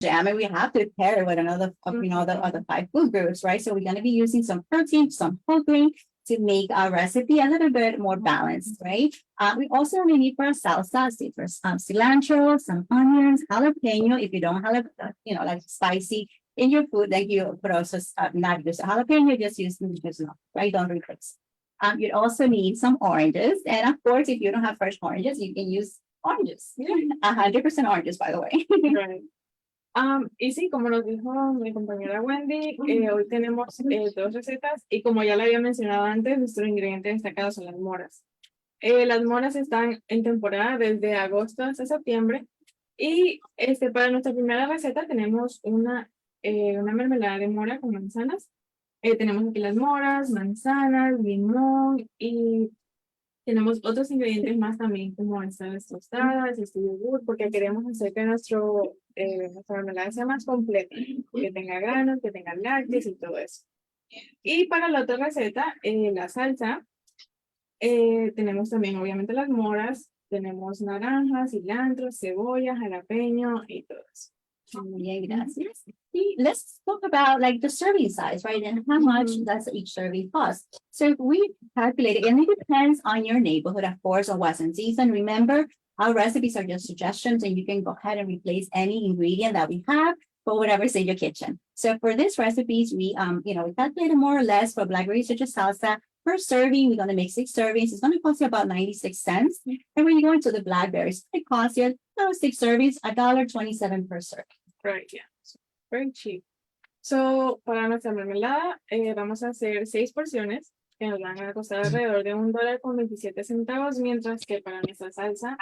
jam, and we have to pair it with another of, the other 5 food groups, right? So we're going to be using some protein, some whole grain to make our recipe a little bit more balanced, right? We also only need for a salsa, for cilantro, some onions, jalapeno. If you don't have, like spicy in your food, then you could also not use jalapeno, just use right? Don't replace. You'd also need some oranges, and of course, if you don't have fresh oranges, you can use oranges. 100% oranges, by the way. Right. Y sí, como nos dijo mi compañera Wendy, hoy tenemos dos recetas y como ya le había mencionado antes, nuestro ingrediente destacado son las moras. Las moras están en temporada desde agosto hasta septiembre y para nuestra primera receta tenemos una mermelada de mora con manzanas. Tenemos aquí las moras, manzanas, limón y tenemos otros ingredientes más también, como estas tostadas, yogur, porque queremos hacer que nuestra mermelada sea más completa, que tenga granos, que tenga lácteos y todo eso. Y para la otra receta, la salsa, tenemos también obviamente las moras, tenemos naranjas, cilantro, cebolla, jalapeño y todo eso. Bien, gracias. Let's talk about like the serving size, right? And how much does each serving cost? So we calculated, and it depends on your neighborhood, of course, or what's in season. Remember, our recipes are just suggestions, and you can go ahead and replace any ingredient that we have for whatever's in your kitchen. So for this recipes, we calculated more or less for blackberry such as salsa. Per serving, we're going to make 6 servings. It's going to cost you about 96 cents. And when you go into the blackberries, it costs you 6 servings, $1.27 per serving. Right, yeah. Very cheap. So, para nuestra mermelada, vamos a hacer 6 porciones que nos van a costar alrededor de $1.27, mientras que para nuestra salsa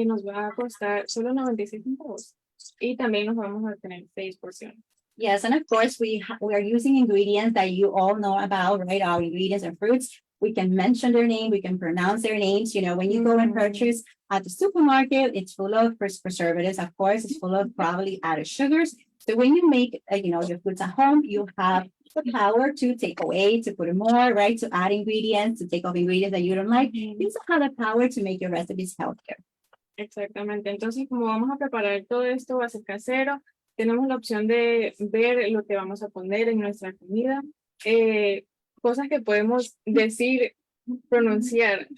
nos va a costar solo 96 centavos. Y también nos vamos a tener 6 porciones. Yes, and of course, we are using ingredients that you all know about, right? Our ingredients and fruits. We can mention their name, we can pronounce their names. When you go and purchase at the supermarket, it's full of preservatives. Of course, it's full of probably added sugars. So when you make, your foods at home, you have the power to take away, to put in more, right? To add ingredients, to take off ingredients that you don't like. You also have the power to make your recipes healthier. Exactamente. Entonces, como vamos a preparar todo esto, va a ser casero. Tenemos la opción de ver lo que vamos a poner en nuestra comida, cosas que podemos decir, pronunciar,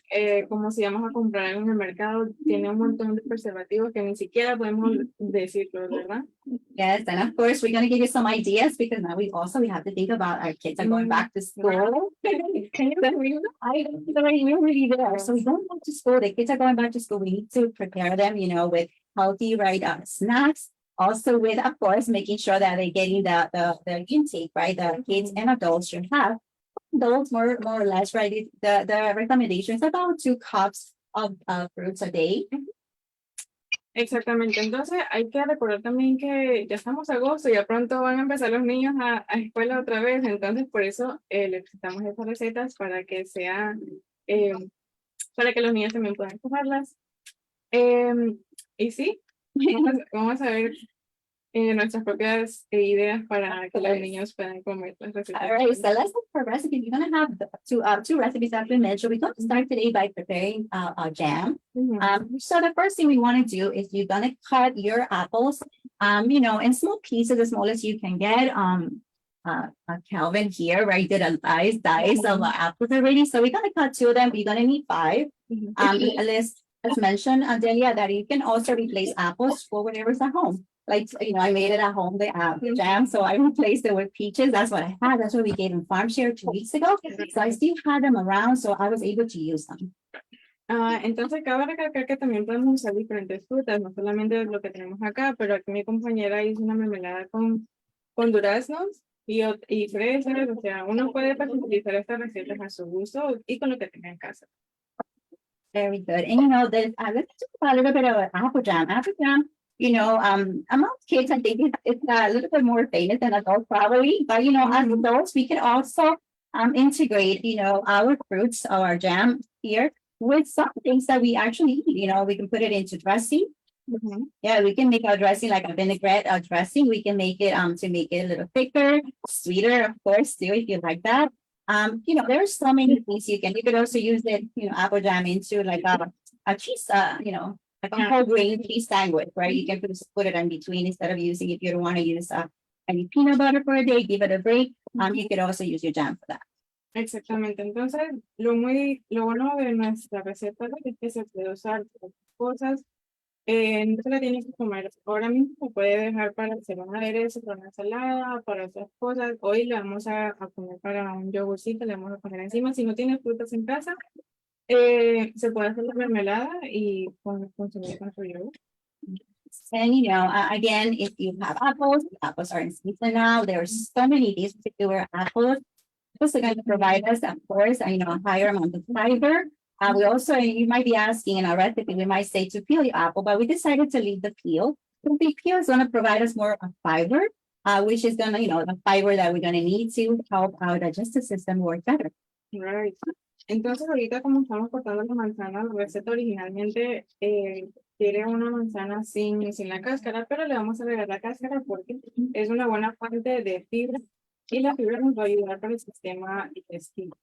como si vamos a comprar en el mercado, tiene un montón de preservativos que ni siquiera podemos decirlo, ¿verdad? Yes, and of course, we're going to give you some ideas because now we have to think about our kids are going back to school. Can you believe that? I don't really there. So we don't go to school. The kids are going back to school. We need to prepare them, with healthy, right, snacks. Also with, of course, making sure that they're getting the intake, right? The kids and adults should have. Adults more or less, right? The recommendation is about 2 cups of fruits a day. Exactamente, entonces hay que recordar también que ya estamos en agosto y ya pronto van a empezar los niños a escuela otra vez, entonces por eso les presentamos estas recetas para que para que los niños también puedan comerlas. Y sí, vamos a ver nuestras propias ideas para que los niños puedan comer las recetas. All right, so let's look for recipes. We're going to have two recipes that we mentioned. We're going to start today by preparing a jam. So the first thing we want to do is you're going to cut your apples, in small pieces, as small as you can get. Calvin here, right, did a nice dice of apples already. So we're going to cut 2 of them. We're going to need 5. Let's mention, Delia, that you can also replace apples for whatever's at home. Like, I made it at home, the jam, so I replaced it with peaches. That's what I had. That's what we gave in Farm Share 2 weeks ago. So I still had them around, so I was able to use them. Entonces, cabe recalcar que también podemos usar diferentes frutas, no solamente lo que tenemos acá, pero aquí mi compañera hizo una mermelada con duraznos y fresas, o sea, uno puede utilizar estas recetas a su gusto y con lo que tenga en casa. Very good. And, let's talk about a little bit of apple jam. Apple jam, among kids, I think it's a little bit more famous than adults probably, but, as adults, we can also integrate, our fruits, our jam here with some things that we actually eat. We can put it into dressing. Yeah, we can make our dressing like a vinaigrette dressing. We can make it to make it a little thicker, sweeter, of course, too, if you like that. There's so many things you could also use it, apple jam into like a cheese, like a whole grain cheese sandwich, right? You can put it in between instead of using, if you don't want to use any peanut butter for a day, give it a break. You could also use your jam for that. Exactamente, entonces lo bueno de nuestra receta es que se puede usar para cosas, no se la tienes que comer ahora mismo, se puede dejar para hacer un aderezo, para una ensalada, para otras cosas. Hoy le vamos a poner para un yogurcito, le vamos a poner encima. Si no tienes frutas en casa, se puede hacer la mermelada y consumir con su yogur. And again, if you have apples are in season now. There's so many these particular apples. Those are going to provide us, of course, a higher amount of fiber. We also, you might be asking in our recipe, we might say to peel your apple, but we decided to leave the peel. The peel is going to provide us more fiber, which is going to, the fiber that we're going to need to help our digestive system work better. Right. Entonces, ahorita como estamos cortando la manzana, la receta originalmente quiere una manzana sin la cáscara, pero le vamos a agregar la cáscara porque es una buena fuente de fibra y la fibra nos va a ayudar para el sistema digestivo.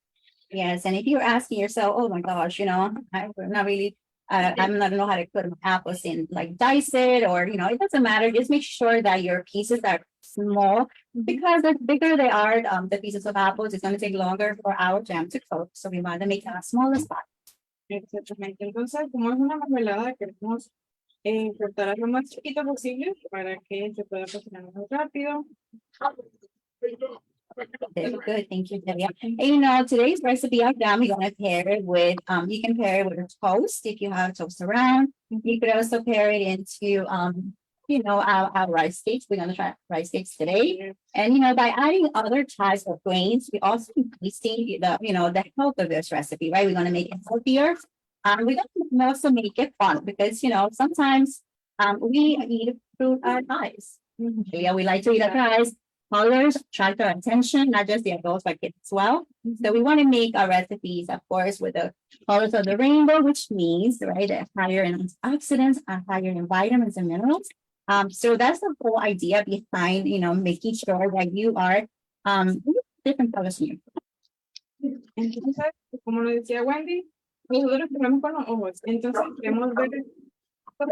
Yes, and if you're asking yourself, oh my gosh, I'm not really, I'm not know how to put apples in, like dice it, or it doesn't matter. Just make sure that your pieces are small, because the bigger they are, the pieces of apples, it's going to take longer for our jam to cook. So we want to make it as small as possible. Exactamente. Entonces, como es una mermelada, queremos cortar lo más chiquito posible para que se pueda cocinar más rápido. Good, thank you, Debbie. And today's recipe of jam, we're gonna pair it with, you can pair it with a toast if you have toast around. You could also pair it into, our rice cakes. We're gonna try rice cakes today. And by adding other types of grains, we also increasing the health of this recipe, right? We're gonna make it healthier. We're gonna also make it fun because sometimes we eat fruit at eyes. Yeah, we like to eat at eyes. Colors attract our attention, not just the adults, but kids as well. So we want to make our recipes, of course, with the colors of the rainbow, which means, right, higher in antioxidants, higher in vitamins and minerals. So that's the whole idea behind, making sure that you are different colors in your food. Entonces, como lo decía Wendy, nosotros tenemos con los ojos, entonces queremos ver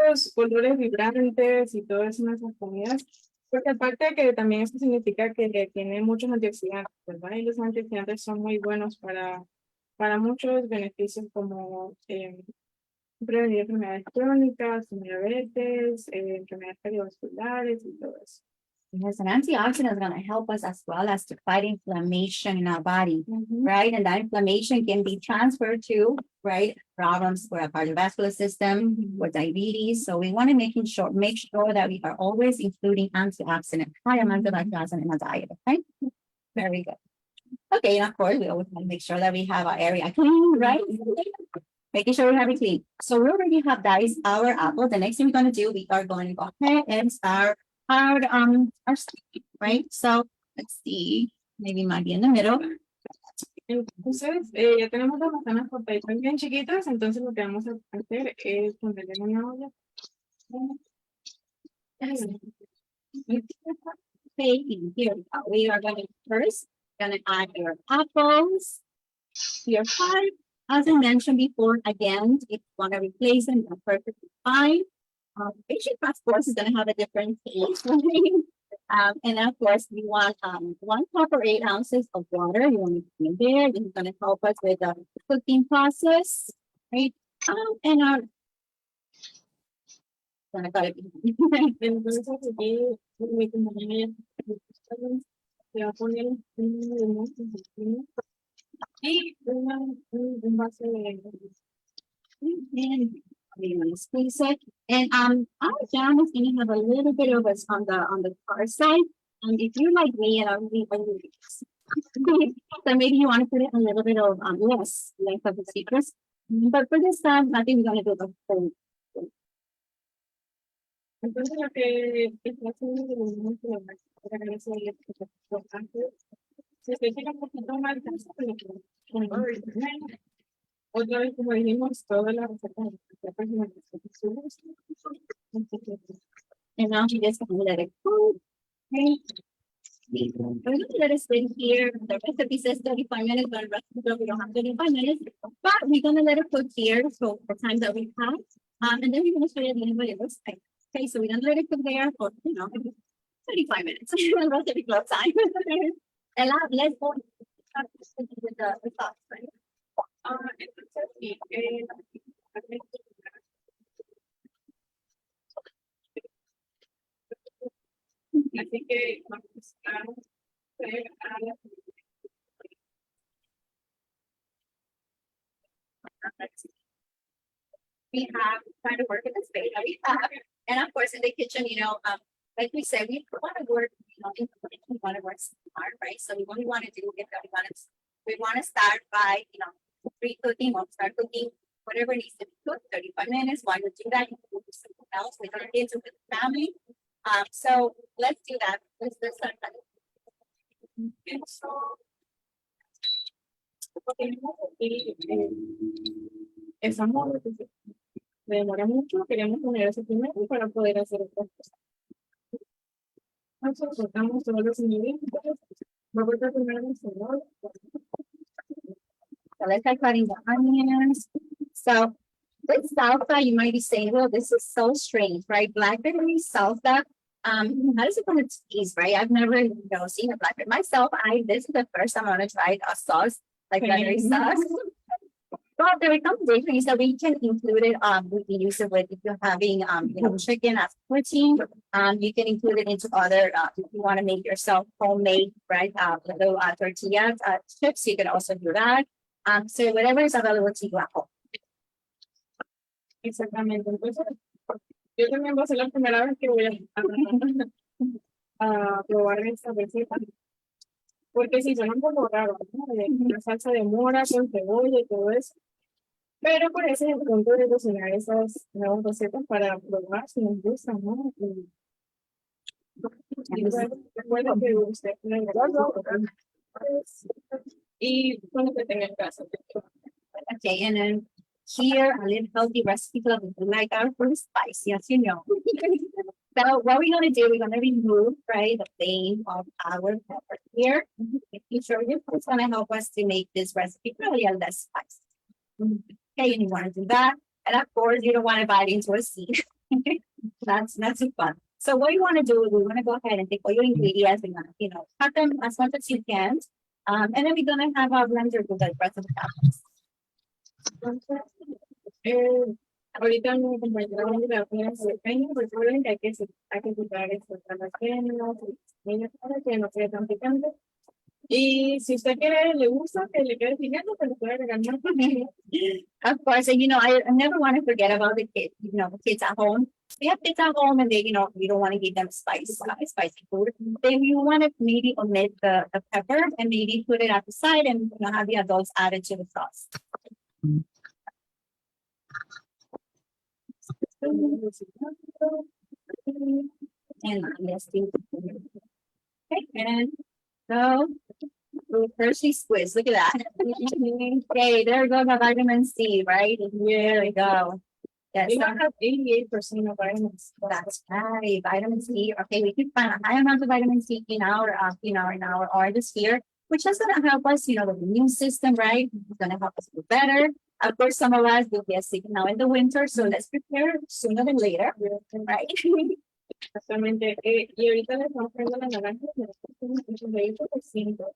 los colores vibrantes y todo eso en nuestras comidas. Porque aparte de que también esto significa que tiene muchos antioxidantes, ¿verdad? Y los antioxidantes son muy buenos para muchos beneficios como prevenir enfermedades crónicas, diabetes, enfermedades cardiovasculares y todo eso. Yes, an antioxidant is going to help us as well as to fight inflammation in our body, right? And that inflammation can be transferred to, right, problems for our cardiovascular system, or diabetes. So we want to make sure that we are always including antioxidant, high amount of antioxidant in our diet, okay? Very good. Okay, and of course, we always want to make sure that we have our area clean, right? Making sure we have it clean. So we already have diced our apple. The next thing we're going to do, we are going to go ahead and start our steak, right? So let's see, maybe it might be in the middle. Entonces, ya tenemos las manzanas cortaditas bien chiquitas, entonces lo que vamos a hacer es ponerle en una olla. Okay, here we are going to first add your apples, your pie. As I mentioned before, again, if you want to replace them, that's perfectly fine. Asian of course, is going to have a different taste. And of course, we want 1 cup or 8 ounces of water. You want to put in there. This is going to help us with the cooking process, right? And our Entonces, aquí mi compañera se va a poner y un vaso de and squeeze it. And our jam is going to have a little bit of us on the far side. And if you're like me, and I'm really so maybe you want to put it a little bit of less length of the citrus. But for this time, I think we're going to do the whole. Entonces lo que está haciendo es para que se vea importante. Si se fijan un poquito más, otra vez, como dijimos, todas las recetas de and now you just gonna let it cool. Okay. We're gonna let it sit here. The recipe says 35 minutes, but we don't have 35 minutes. But we're gonna let it cook here. So the time that we have, And then we're gonna show you the end what it looks like. Okay, so we're gonna let it cook there for 35 minutes. About 30 club time. And now let's go with the sauce, right? Entonces, sí, así que vamos a hacer a la We have trying to work in the space that we have. And of course, in the kitchen, like we said, we want to work, we want to work smart, right? So what we want to do is that we want to start by, pre-cooking or start cooking whatever needs to be cooked, 35 minutes. While you do that, you can do something else with our kids or with the family. So let's do that. Let's start that. eso. Tenemos aquí esa moda que se demora mucho, queremos poner ese primero para poder hacer otras cosas. Nosotros cortamos todos los ingredientes, voy a cortar primero el cebolla. So let's start cutting the onions. So with salsa, you might be saying, well, this is so strange, right? Blackberry salsa. How does it come to taste, right? I've never, seen a blackberry myself. This is the first time I'm gonna try a sauce like blackberry sauce. Well, the recommendation is that we can include it. We can use it with if you're having, chicken as protein. You can include it into other. If you want to make yourself homemade, right? Little tortillas, chips. You can also do that. So whatever is available to you at home. Exactamente, entonces yo también va a ser la primera vez que voy a probar esta receta, porque si suena un poco raro, ¿no? La salsa de mora con cebolla y todo eso, pero por eso es el punto de cocinar esas nuevas recetas para probar si nos gustan, ¿no? Y recuerda que usted puede grabarlo y con lo que tenga en casa. Okay, and then here a little healthy recipe club we like our first spicy, as you know. So what we're gonna do, we're gonna remove, right, the flame of our pepper here. Making sure it's gonna help us to make this recipe really a less spicy. Okay, and you wanna do that. And of course, you don't wanna bite into a seed. That's too fun. So what you wanna do is we wanna go ahead and take all your ingredients and cut them as much as you can. And then we're gonna have our blender do the rest of the process. Ahorita mi compañera va a ir a hacer pequeño, recuerden que hay que quitar esto para las penas, para que no sea tan picante. Y si usted quiere, le gusta que le quede picante, pues le puede agregar más. Of course, and I never want to forget about the kids, the kids at home. We have kids at home and they, you don't want to give them spicy food. Then you want to maybe omit the pepper and maybe put it at the side and have the adults add it to the sauce. And let's do okay, and so Hershey squiz, look at that. Okay, there goes my vitamin C, right? Here we go. Yes, We have 88% of vitamins. that's right. Vitamin C. Okay, we can find a high amount of vitamin C in our oranges here, which is gonna help us, with the immune system, right? It's gonna help us do better. Of course, some of us will get sick now in the winter, so let's prepare sooner than later, right? Exactamente. Y ahorita le estamos poniendo la naranja, un 88%,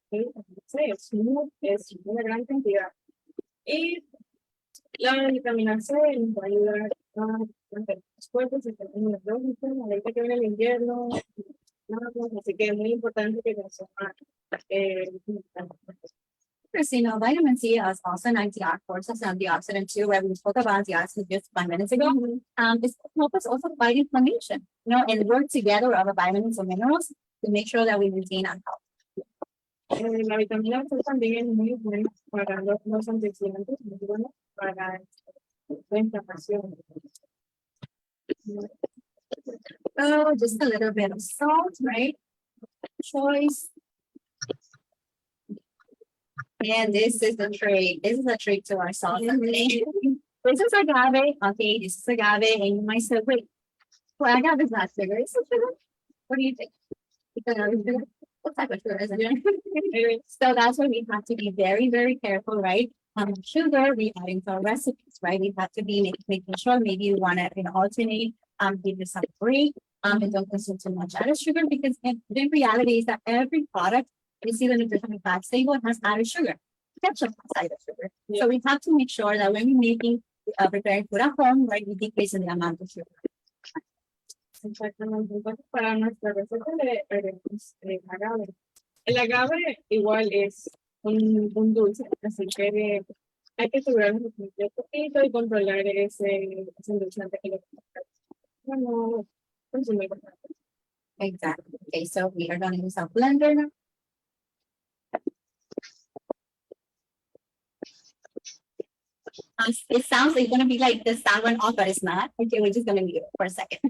es una gran cantidad. Y la vitamina C nos va a ayudar a mantener los cuerpos, ahorita que viene el invierno, así que es muy importante que consuma. Vitamin C is also an antioxidant too, where we spoke about antioxidants just 5 minutes ago. This can help us also fight inflammation, and work together with other vitamins and minerals to make sure that we maintain our health. La vitamina C también es muy buena para los antioxidantes, muy buena para la inflamación. Oh, just a little bit of salt, right? Choice. And this is the trick. This is a trick to our sauce. This is agave. Okay, this is agave. And you might say, wait, well, agave is not sugar. Is it sugar? What do you think? What type of sugar is it? So that's why we have to be very, very careful, right? sugar we add into our recipes, right? We have to be making sure maybe you want to, alternate, give it some break, and don't consume too much added sugar because the reality is that every product you see the nutritional facts table has added sugar. Ketchup has added sugar. So we have to make sure that when we're making, preparing food at home, right, we decrease the amount of sugar. Exactamente. Entonces, para nuestra receta le agregamos agave. El agave igual es un dulce, así que hay que asegurarnos de que un poquito y controlar ese endulzante que le no consumir. Exactly. Okay, so we are going to use a blender now. It sounds like it's gonna be like the sound went off, but it's not. Okay, we're just gonna mute it for a second.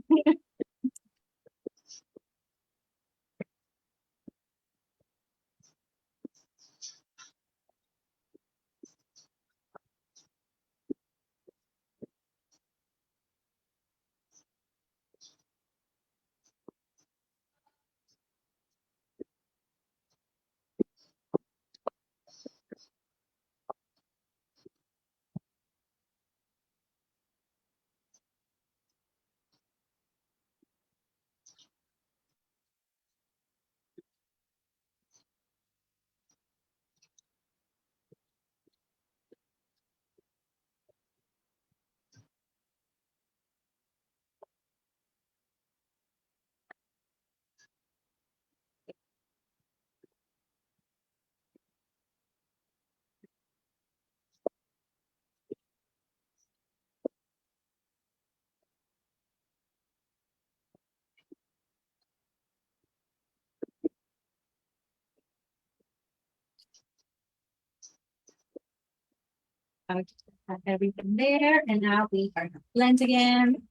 I just have everything there, and now we are gonna blend again.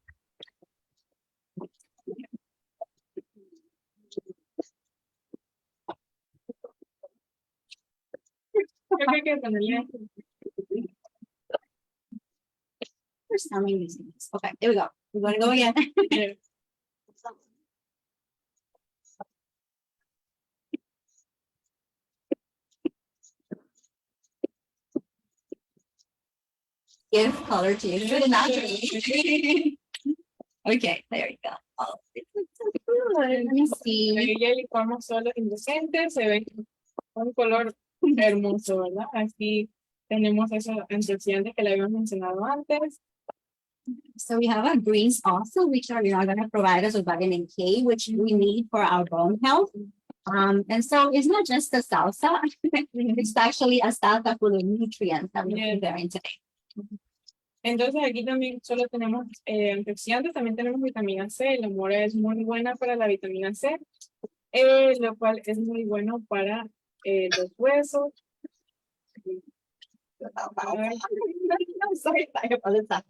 First time I'm using this. Okay, there we go. We're gonna go again. Give color to you naturally. Okay, there you go. Oh, it looks so good. Let me see. Ahí ya licuamos todos los ingredientes, se ve un color hermoso, ¿verdad? Aquí tenemos esos antioxidantes que le habíamos mencionado antes. So we have our greens also, which are going to provide us with vitamin K, which we need for our bone health. And so it's not just the salsa, it's actually a salsa full of nutrients that we're preparing today. Entonces aquí también solo tenemos antioxidantes, también tenemos vitamina C. La mora es muy buena para la vitamina C, lo cual es muy bueno para los huesos. I'm sorry, I apologize.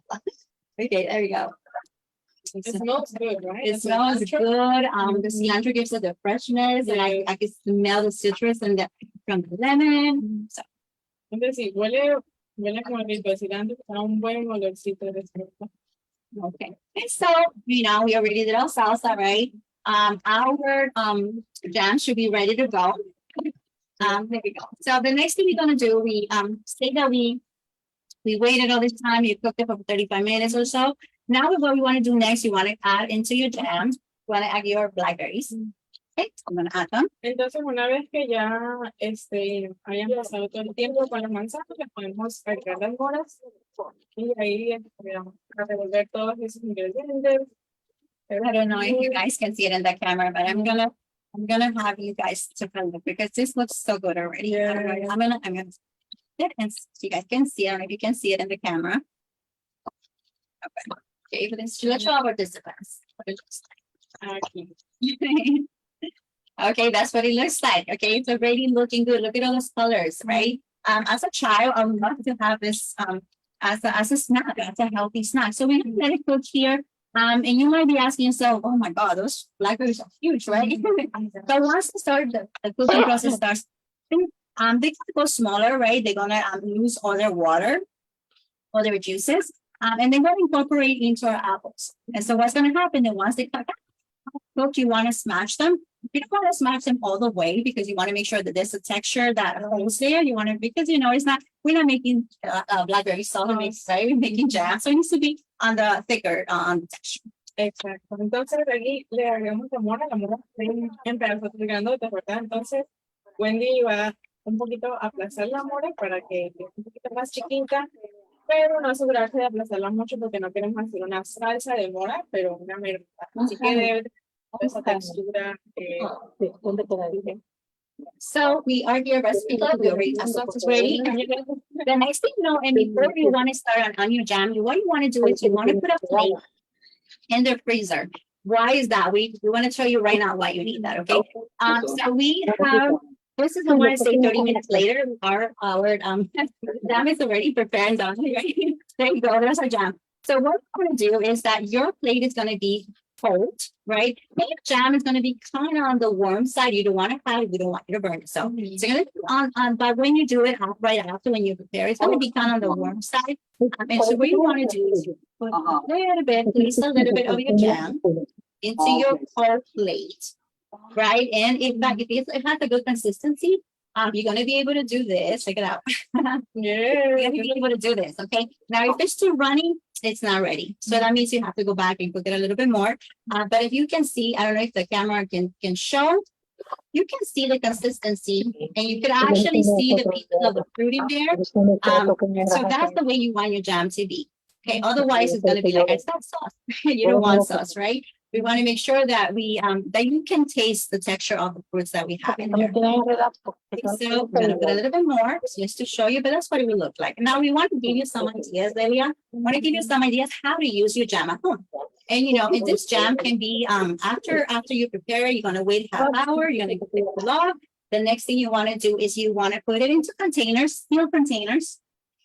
Okay, there we go. It smells good, right? It smells good. The cilantro gives it the freshness, and I can smell the citrus and from the lemon. So. Entonces sí, huele como rico, el cilantro está un buen olorcito de fruta. Okay, and so we already did our salsa, right? Our jam should be ready to go. There we go. So the next thing we're gonna do, we say that we waited all this time, you cooked it for 35 minutes or so. Now what we want to do next, you want to add into your jam, you want to add your blackberries. Okay, so I'm going to add them. Entonces, una vez que ya hayan pasado todo el tiempo con las manzanas, le podemos agregar las moras y ahí vamos a revolver todos esos ingredientes. I don't know if you guys can see it in the camera, but I'm gonna have you guys to film it because this looks so good already. Yeah. I'm gonna it and so you guys can see it. I don't know if you can see it in the camera. Okay, but let's show our participants what it looks like. Okay, that's what it looks like. Okay, it's already looking good. Look at all those colors, right? As a child, I would love to have this as a snack, as a healthy snack. So we have let it cook here. And you might be asking yourself, oh my God, those blackberries are huge, right? But once the cooking process starts, they can go smaller, right? They're gonna lose all their water, all their juices, and they're gonna incorporate into our apples. And so what's gonna happen then once they cook, you wanna smash them. You don't want to smash them all the way because you want to make sure that there's a texture that holds there. You want to, because it's not, we're not making blackberry salsa mix, right? We're making jam, so it needs to be on the thicker on the texture. Exacto. Entonces aquí le agregamos la mora en pedazos grandotes, ¿verdad? Entonces Wendy va un poquito a aplastar la mora para que quede un poquito más chiquita, pero no asegurarse de aplastarla mucho porque no queremos hacer una salsa de mora, pero una mermelada. Así que debe tener esa textura. So we are here recipe club. We already have sauce is ready. The next thing you know, and before you want to start on your jam, what you want to do is you want to put a plate in the freezer. Why is that? We want to show you right now why you need that. Okay. So we have. This is I want to say 30 minutes later. Our jam is already prepared and done. Right? There you go. There's our jam. So what we're going to do is that your plate is going to be cold, right? And your jam is going to be kind of on the warm side. You don't want to have it. We don't want you to burn it. So, so you're going to be on, but when you do it right after when you prepare, it's going to be kind of on the warm side. And so what you want to do is put a little bit, place a little bit of your jam into your cold plate, right? And if it has a good consistency, you're going to be able to do this. Check it out. You're going to be able to do this, okay? Now, if it's too runny, it's not ready. So that means you have to go back and cook it a little bit more. But if you can see, I don't know if the camera can show, you can see the consistency and you can actually see the pieces of the fruit in there. So that's the way you want your jam to be. Okay, otherwise it's going to be like, it's not sauce. You don't want sauce, right? We want to make sure that that you can taste the texture of the fruits that we have in there. So we're gonna put a little bit more just to show you, but that's what it will look like. Now we want to give you some ideas, Delia. I want to give you some ideas how to use your jam at home. And and this jam can be after you prepare it, you're gonna wait half hour, you're gonna cool off. The next thing you want to do is you want to put it into containers, steel containers.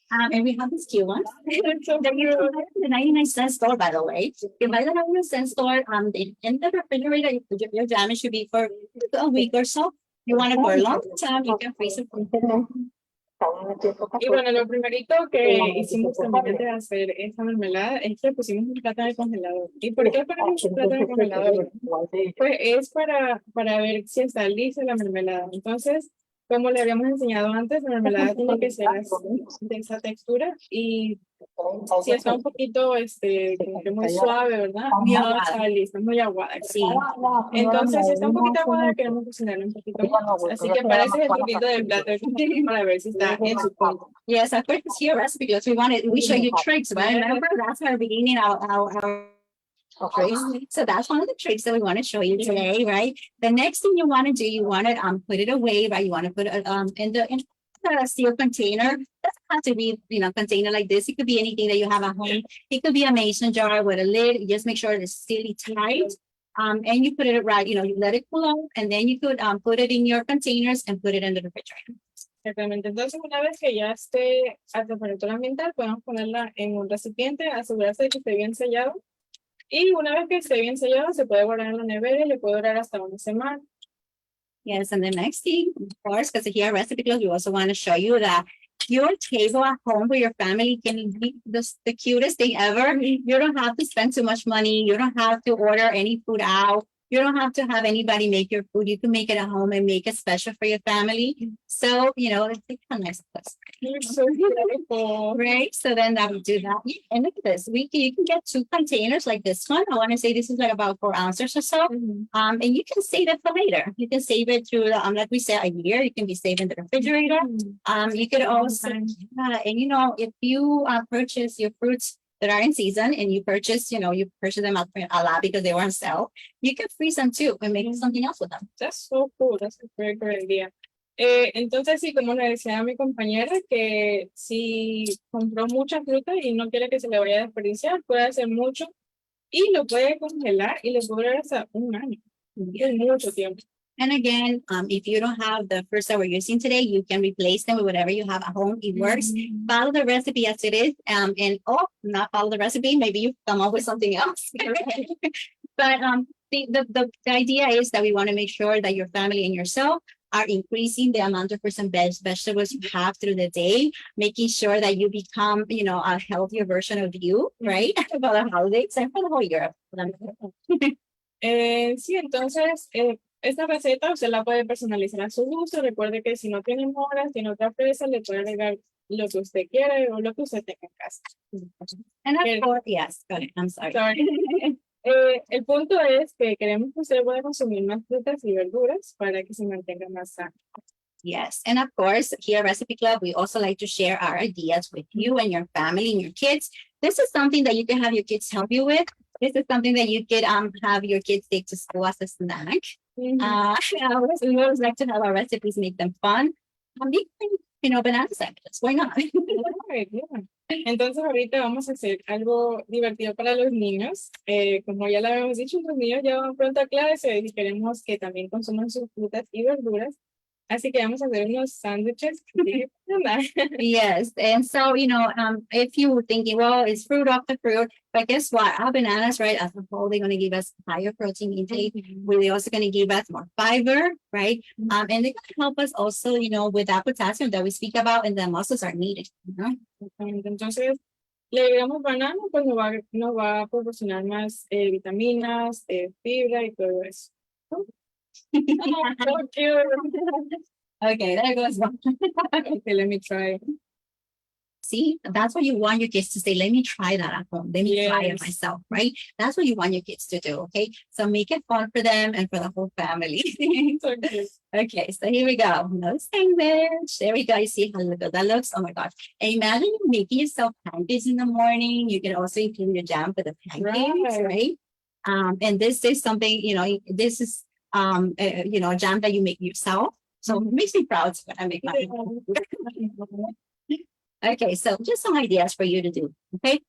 And we have these cute ones. The 99-cent store, by the way. You buy the 99-cent store, in the refrigerator, your jam should be for a week or so. You want it for a long time, you can freeze it. Y bueno, lo primerito que hicimos también antes de hacer esta mermelada es que pusimos un plátano de congelador. ¿Y por qué ponemos un plátano de congelador? Pues es para ver si está lista la mermelada. Entonces, como le habíamos enseñado antes, la mermelada tiene que ser de esa textura y si está un poquito como que muy suave, ¿verdad? No está lista, muy aguada. Sí. Entonces, si está un poquito aguada, queremos cocinarla un poquito más. Así que para ese es el poquito del plato para ver si está en su punto. Yes, of course, it's your recipe because we show you tricks, right? Remember, that's our beginning, our tricks. So that's one of the tricks that we want to show you today, right? The next thing you want to do, you want to put it away, right? You want to put it in a steel container. It doesn't have to be, container like this. It could be anything that you have at home. It could be a mason jar with a lid. You just make sure it's still tight. And you put it right, you let it cool off, and then you could put it in your containers and put it in the refrigerator. Exactamente. Entonces, una vez que ya esté a temperatura ambiental, podemos ponerla en un recipiente, asegurarse de que esté bien sellado. Y una vez que esté bien sellado, se puede guardar en la nevera y le puede durar hasta una semana. Yes, and the next thing, of course, because here at Recipe Club, we also want to show you that your table at home with your family can be the cutest thing ever. You don't have to spend too much money. You don't have to order any food out. You don't have to have anybody make your food. You can make it at home and make it special for your family. So, it's a nice place. It's so beautiful. Right? So then that would do that. And look at this. You can get 2 containers like this one. I want to say this is like about 4 ounces or so. And you can save it for later. You can save it through, like we said, a year. You can be saving the refrigerator. You could also, and if you purchase your fruits that are in season and you purchase them a lot because they were on sale, you can freeze them too and make something else with them. That's so cool. That's a very great idea. Entonces, sí, como le decía a mi compañera, que si compró mucha fruta y no quiere que se le vaya a desperdiciar, puede hacer mucho y lo puede congelar y le puede durar hasta un año. Es mucho tiempo. And again, if you don't have the fruits that we're using today, you can replace them with whatever you have at home. It works. Follow the recipe as it is. And not follow the recipe. Maybe you come up with something else. But the idea is that we want to make sure that your family and yourself are increasing the amount of fruits and vegetables you have through the day, making sure that you become, a healthier version of you, right? For the holidays and for the whole year. Sí, entonces, esta receta usted la puede personalizar a su gusto. Recuerde que si no tiene moras, tiene otra fresa, le puede agregar lo que usted quiere o lo que usted tenga en casa. And of El- course, yes, go ahead, I'm sorry. Sorry. El punto es que queremos que usted pueda consumir más frutas y verduras para que se mantenga más sano. Yes, and of course, here at Recipe Club, we also like to share our ideas with you and your family and your kids. This is something that you can have your kids help you with. This is something that you could have your kids take to school as a snack. We always like to have our recipes make them fun. Banana sandwiches. Why not? Right, yeah. Entonces ahorita vamos a hacer algo divertido para los niños. Como ya lo habíamos dicho, los niños ya van pronto a clase y queremos que también consuman sus frutas y verduras. Así que vamos a hacer unos sándwiches. Yes, and so if you were thinking, well, it's fruit off the fruit, but guess what? Our bananas, right, as a whole, they're going to give us higher protein intake. They're also going to give us more fiber, right? And they're going to help us also, with that potassium that we speak about, and the muscles are needed. Entonces, le agregamos banano, pues nos va a proporcionar más vitaminas, fibra y todo eso. So cute. Okay, there goes one. Okay, let me try. See, that's what you want your kids to say. Let me try that at home. Let me try it myself, right? That's what you want your kids to do, okay? So make it fun for them and for the whole family. So cute. Okay, so here we go. No sandwich. There we go. You see how good that looks? Oh my gosh. And imagine you making yourself pancakes in the morning. You can also include your jam for the pancakes, right? And this is something, this is a jam that you make yourself. So it makes me proud when I make my Okay, so just some ideas for you to do, okay?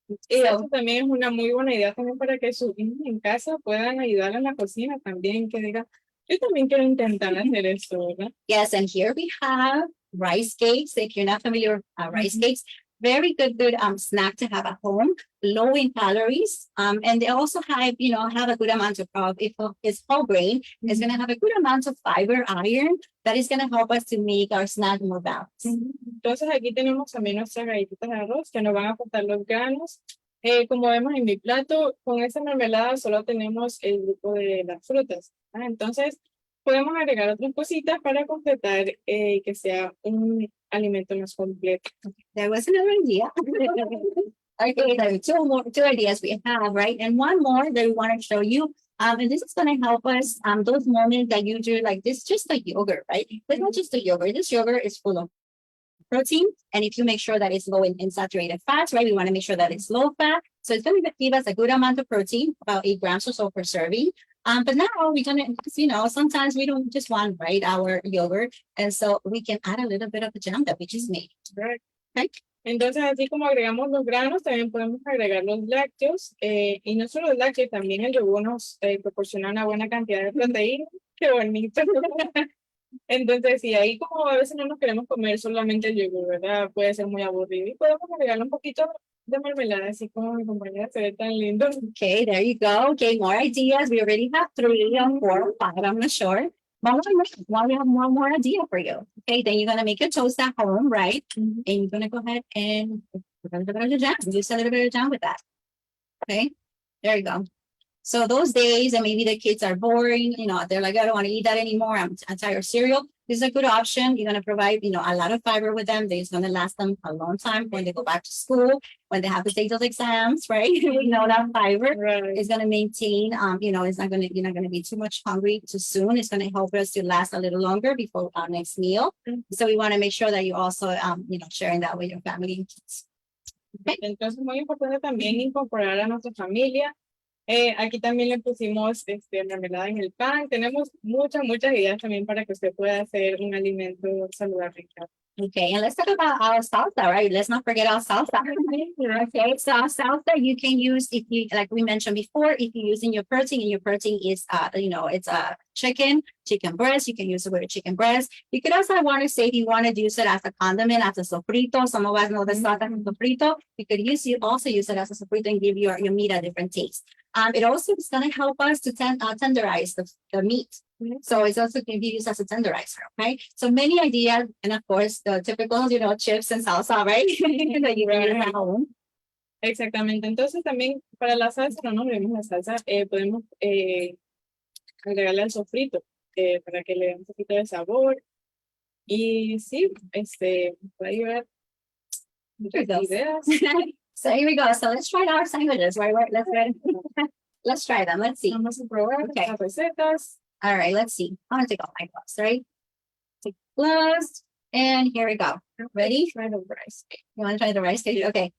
Y eso también es una muy buena idea también para que sus hijos en casa puedan ayudar en la cocina también, que digan, yo también quiero intentar hacer eso, ¿verdad? Yes, and here we have rice cakes. If you're not familiar with rice cakes, very good snack to have at home, low in calories. And they also have a good amount of if it's whole grain, it's going to have a good amount of fiber, iron, that is going to help us to make our snack more balanced. Entonces aquí tenemos también nuestras galletitas de arroz que nos van a aportar los granos. Como vemos en mi plato, con esta mermelada solo tenemos el grupo de las frutas. Entonces podemos agregar otras cositas para completar que sea un alimento más completo. There was another idea. Okay, there are two ideas we have, right? And one more that we want to show you. And this is going to help us, those moments that you do like this, just like yogurt, right? But not just the yogurt. This yogurt is full of protein. And if you make sure that it's low in saturated fats, right? We want to make sure that it's low fat. So it's going to give us a good amount of protein, about 8 grams or so per serving. But now we're going to, sometimes we don't just want, right, our yogurt. And so we can add a little bit of the jam that we just made. Right. Okay. Entonces, así como agregamos los granos, también podemos agregar los lácteos. Y no solo los lácteos, también el yogur nos proporciona una buena cantidad de proteína. Qué bonito. Entonces, sí, ahí como a veces no nos queremos comer solamente el yogur, ¿verdad? Puede ser muy aburrido. Y podemos agregarle un poquito de mermelada, así como mi compañera se ve tan lindo. Okay, there you go. Okay, more ideas. We already have 3 or 4 or 5, I'm not sure. But we have one more idea for you. Okay, then you're going to make your toast at home, right? And you're going to go ahead and put a little bit of jam. Use a little bit of jam with that. Okay, there you go. So those days, and maybe the kids are boring, they're like, I don't want to eat that anymore. I'm tired of cereal. This is a good option. You're going to provide, a lot of fiber with them. It's going to last them a long time when they go back to school, when they have to take those exams, right? That fiber is going to maintain, it's not going to, you're not going to be too much hungry too soon. It's going to help us to last a little longer before our next meal. So we want to make sure that you're also, sharing that with your family and kids. Okay. Entonces, muy importante también incorporar a nuestra familia. Aquí también le pusimos mermelada en el pan. Tenemos muchas ideas también para que usted pueda hacer un alimento saludable. Okay, and let's talk about our salsa, right? Let's not forget our salsa. Okay, so our salsa you can use if you, like we mentioned before, if you're using your protein, and your protein is, it's a chicken breast, you can use it with a chicken breast. You could also want to say if you want to use it as a condiment, as a sofrito. Some of us know the salsa as a sofrito. You could also use it as a sofrito and give your meat a different taste. It also is going to help us to tenderize the meat. So it's also can be used as a tenderizer, okay? So many ideas, and of course the typical, chips and salsa, right? That you can use at home. Exactamente. Entonces también para la salsa, no nos olvidemos la salsa, podemos agregarle al sofrito para que le dé un poquito de sabor. Y sí, puede ayudar There we go. ideas. So here we go. So let's try our sandwiches. Right. Let's try them. Let's see. Vamos a probar Okay. las recetas. All right. Let's see. I'm gonna take off my gloves. Right. Take gloves. And here we go. Ready? Try the rice. You want to try the rice cake? Okay.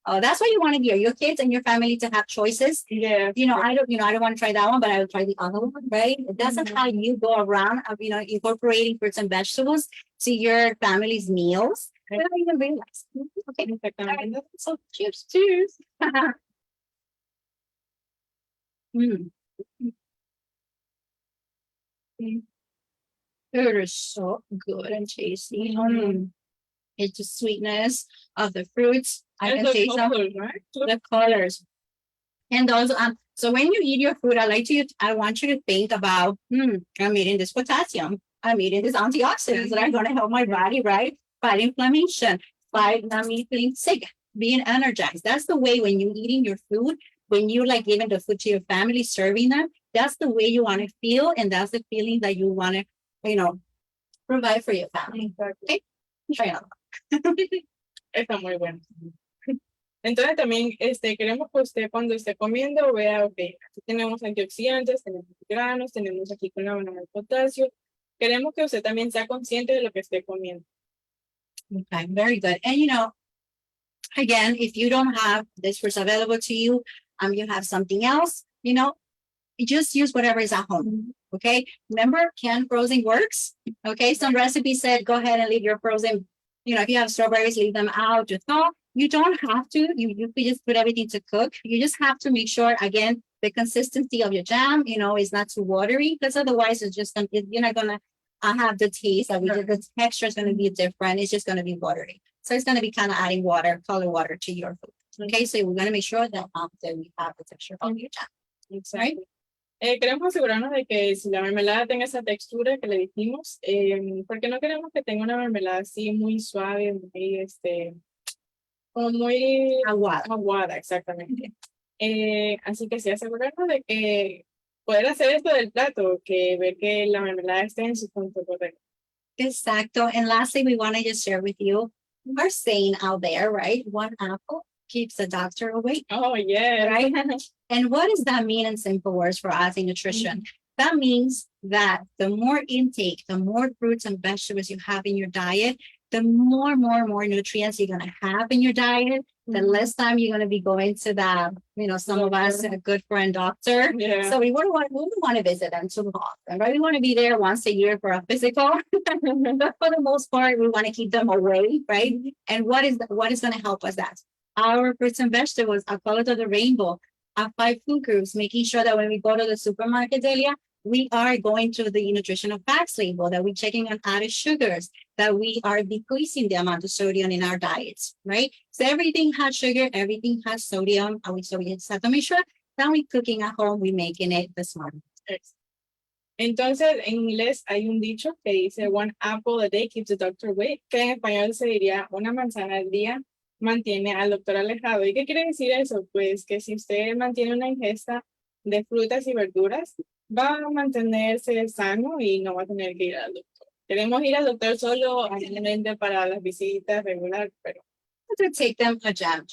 Oh, that's what you want to hear. Your kids and your family to have choices. Yeah. I don't want to try that one, but I will try the other one, right? That's how you go around, incorporating fruits and vegetables to your family's meals. I don't even realize. Okay. Exactamente. So cheers. Cheers. Mm. It is so good and tasty. It's the sweetness of the fruits. I can taste them. Right? The colors. And those, so when you eat your food, I want you to think about, I'm eating this potassium. I'm eating these antioxidants that are going to help my body, right? Fight inflammation, fight me feeling sick, being energized. That's the way when you're eating your food, when you like giving the food to your family, serving them, that's the way you want to feel. And that's the feeling that you want to, provide for your family. Okay? Try it out. Está muy bueno. Entonces también queremos que usted cuando esté comiendo vea, ok, aquí tenemos antioxidantes, tenemos granos, tenemos aquí con la banana el potasio. Queremos que usted también sea consciente de lo que esté comiendo. Okay, very good. And again, if you don't have this fruits available to you, you have something else, just use whatever is at home. Okay. Remember, canned frozen works. Okay. Some recipes said go ahead and leave your frozen, if you have strawberries, leave them out to thaw. You don't have to. You could just put everything to cook. You just have to make sure, again, the consistency of your jam, is not too watery, because otherwise you're not gonna have the taste. The texture is gonna be different. It's just gonna be watery. So it's gonna be kind of adding color water to your food. Okay, so we're gonna make sure that we have the texture of your jam. Right? Queremos asegurarnos de que si la mermelada tenga esa textura que le dijimos, porque no queremos que tenga una mermelada así muy suave, muy como muy aguada, exactamente. Así que sí, asegurarnos de que poder hacer esto del plato, que ver que la mermelada esté en su punto correcto. Exacto. And lastly, we want to just share with you our saying out there, right? One apple keeps the doctor away. Oh, yeah. Right? And what does that mean in simple words for us in nutrition? That means that the more intake, the more fruits and vegetables you have in your diet, the more nutrients you're going to have in your diet, the less time you're going to be going to the, some of us, a good friend doctor. Yeah. So we want to visit them too often, right? We want to be there once a year for a physical, but for the most part, we want to keep them away, right? And what is going to help us that? Our fruits and vegetables are colors of the rainbow, our 5 food groups, making sure that when we go to the supermarket, Delia, we are going to the nutritional facts label, that we're checking on added sugars, that we are decreasing the amount of sodium in our diets, right? So everything has sugar, everything has sodium. So we just have to make sure that we're cooking at home, we're making it the smart. Entonces, en inglés hay un dicho que dice one apple a day keeps the doctor away, que en español se diría una manzana al día mantiene al doctor alejado. ¿Y qué quiere decir eso? Pues que si usted mantiene una ingesta de frutas y verduras, va a mantenerse sano y no va a tener que ir al doctor. Queremos ir al doctor solo actualmente para las visitas regulares, pero to take them a jam.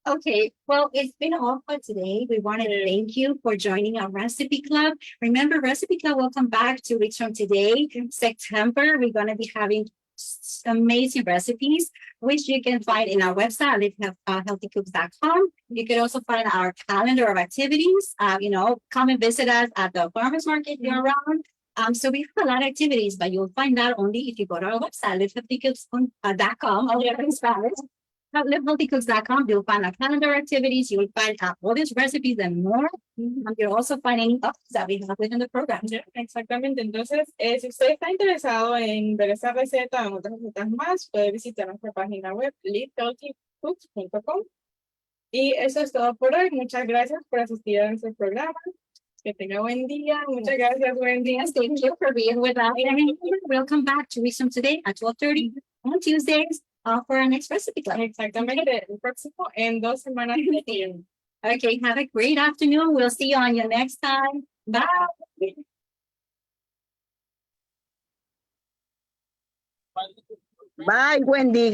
Okay, well, it's been all for today. We want to thank you for joining our recipe club. Remember, recipe club will come back 2 weeks from today, September. We're going to be having amazing recipes, which you can find in our website, healthycooks.com. You can also find our calendar of activities. Come and visit us at the farmers market here around. So we have a lot of activities, but you'll find that only if you go to our website, livehealthycooks.com. In Spanish. At livehealthycooks.com, you'll find our calendar activities. You'll find all these recipes and more. You'll also find any options that we have within the program. Yeah, exactamente. Entonces, si usted está interesado en ver esa receta o otras recetas más, puede visitar nuestra página web, livehealthycooks.com. Y eso es todo por hoy. Muchas gracias por asistir a nuestro programa. Que tenga buen día. Muchas gracias, Wendy. Thank you for being with us. And we'll come back 2 weeks from today at 12:30 on Tuesdays for our next recipe club. Exactamente. El próximo en 2 semanas. Okay, have a great afternoon. We'll see you on your next time. Bye. Bye, Wendy.